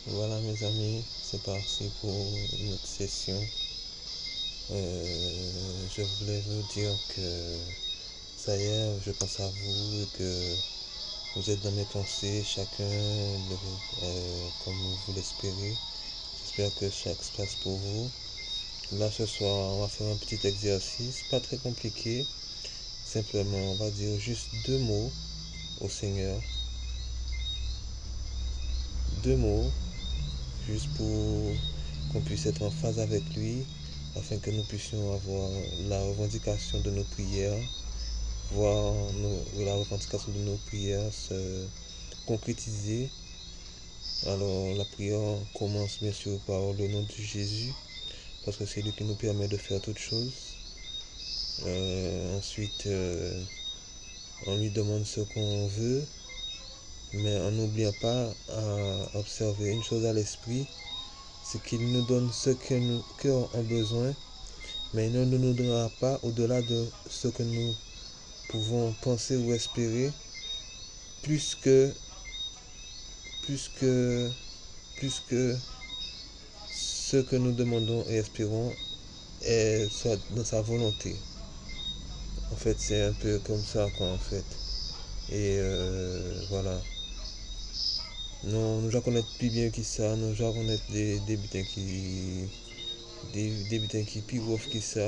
Voilà mes amis, c'est parti pour une autre session. Je voulais vous dire que ça y est, je pense à vous et que vous êtes dans mes pensées, chacun comme vous l'espérez. J'espère que chaque se passe pour vous. Là ce soir, on va faire un petit exercice, pas très compliqué. Simplement, on va dire juste 2 mots au Seigneur. 2 mots, juste pour qu'on puisse être en phase avec lui, afin que nous puissions avoir la revendication de nos prières, voir la revendication de nos prières se concrétiser. Alors la prière commence bien sûr par le nom de Jésus, parce que c'est lui qui nous permet de faire toutes choses. Ensuite, on lui demande ce qu'on veut, mais en n'oubliant pas à observer une chose à l'esprit, c'est qu'il nous donne ce que nos cœurs ont besoin, mais il ne nous donnera pas au-delà de ce que nous pouvons penser ou espérer, plus que, plus que, plus que ce que nous demandons et espérons est soit dans sa volonté. En fait, c'est un peu comme ça, quoi, en fait. Et voilà. Nous allons connaître plus bien que ça, nous allons connaître des butins des butins qui plus gros que ça.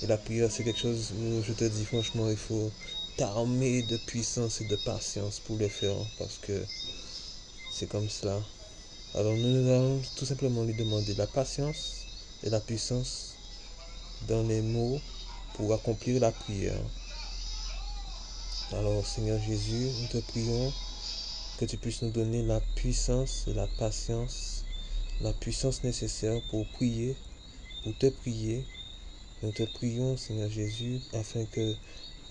Et la prière, c'est quelque chose où je te dis franchement, il faut t'armer de puissance et de patience pour le faire, parce que c'est comme cela. Alors nous allons tout simplement lui demander la patience et la puissance dans les mots pour accomplir la prière. Alors Seigneur Jésus, nous te prions que tu puisses nous donner la puissance et la puissance nécessaire pour prier, pour te prier. Nous te prions Seigneur Jésus afin que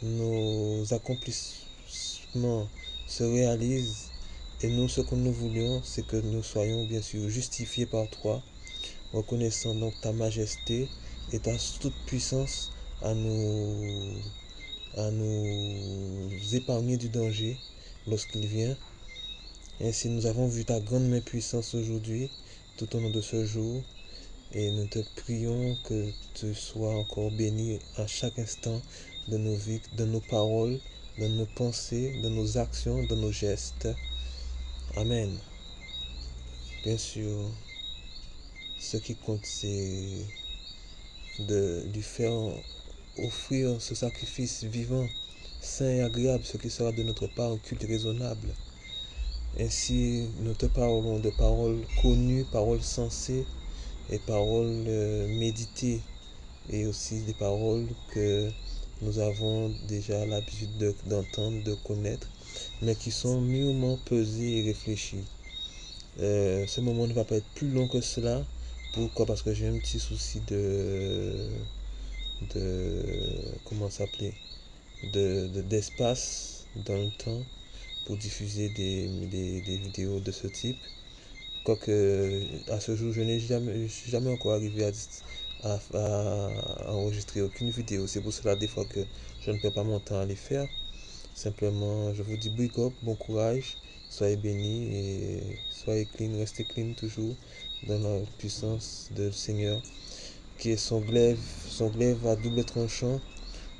nos accomplissements se réalisent, et nous, ce que nous voulions, c'est que nous soyons bien sûr justifiés par toi, reconnaissant donc ta majesté et ta toute puissance à nous épargner du danger lorsqu'il vient. Ainsi, nous avons vu ta grande main puissance aujourd'hui, tout au long de ce jour, et nous te prions que tu sois encore béni à chaque instant de nos vies, de nos paroles, de nos pensées, de nos actions, de nos gestes. Amen. Bien sûr, ce qui compte, c'est de lui faire offrir ce sacrifice vivant, saint et agréable, ce qui sera de notre part un culte raisonnable. Ainsi, nous te parlons de paroles connues, paroles sensées et paroles méditées, et aussi des paroles que nous avons déjà l'habitude d'entendre, de connaître, mais qui sont mûrement pesées et réfléchies. Ce moment ne va pas être plus long que cela. Pourquoi? Parce que j'ai un petit souci comment s'appeler, d'espace dans le temps pour diffuser des vidéos de ce type. Quoique à ce jour, je n'ai jamais encore arrivé à enregistrer aucune vidéo. C'est pour cela des fois que je ne perds pas mon temps à les faire. Simplement, je vous dis big up, bon courage, soyez bénis et soyez clean, restez clean toujours dans la puissance du Seigneur, qui est son glaive à double tranchant.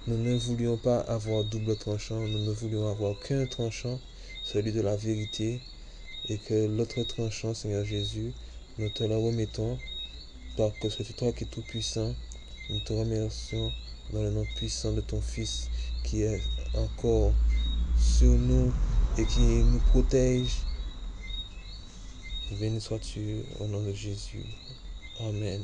Nous ne voulions pas avoir double tranchant, nous ne voulions avoir qu'un tranchant, celui de la vérité, et que l'autre tranchant, Seigneur Jésus, nous te le remettons, parce que c'est toi qui es tout puissant. Nous te remercions dans le nom puissant de ton Fils, qui est encore sur nous et qui nous protège. Béni sois-tu au nom de Jésus. Amen.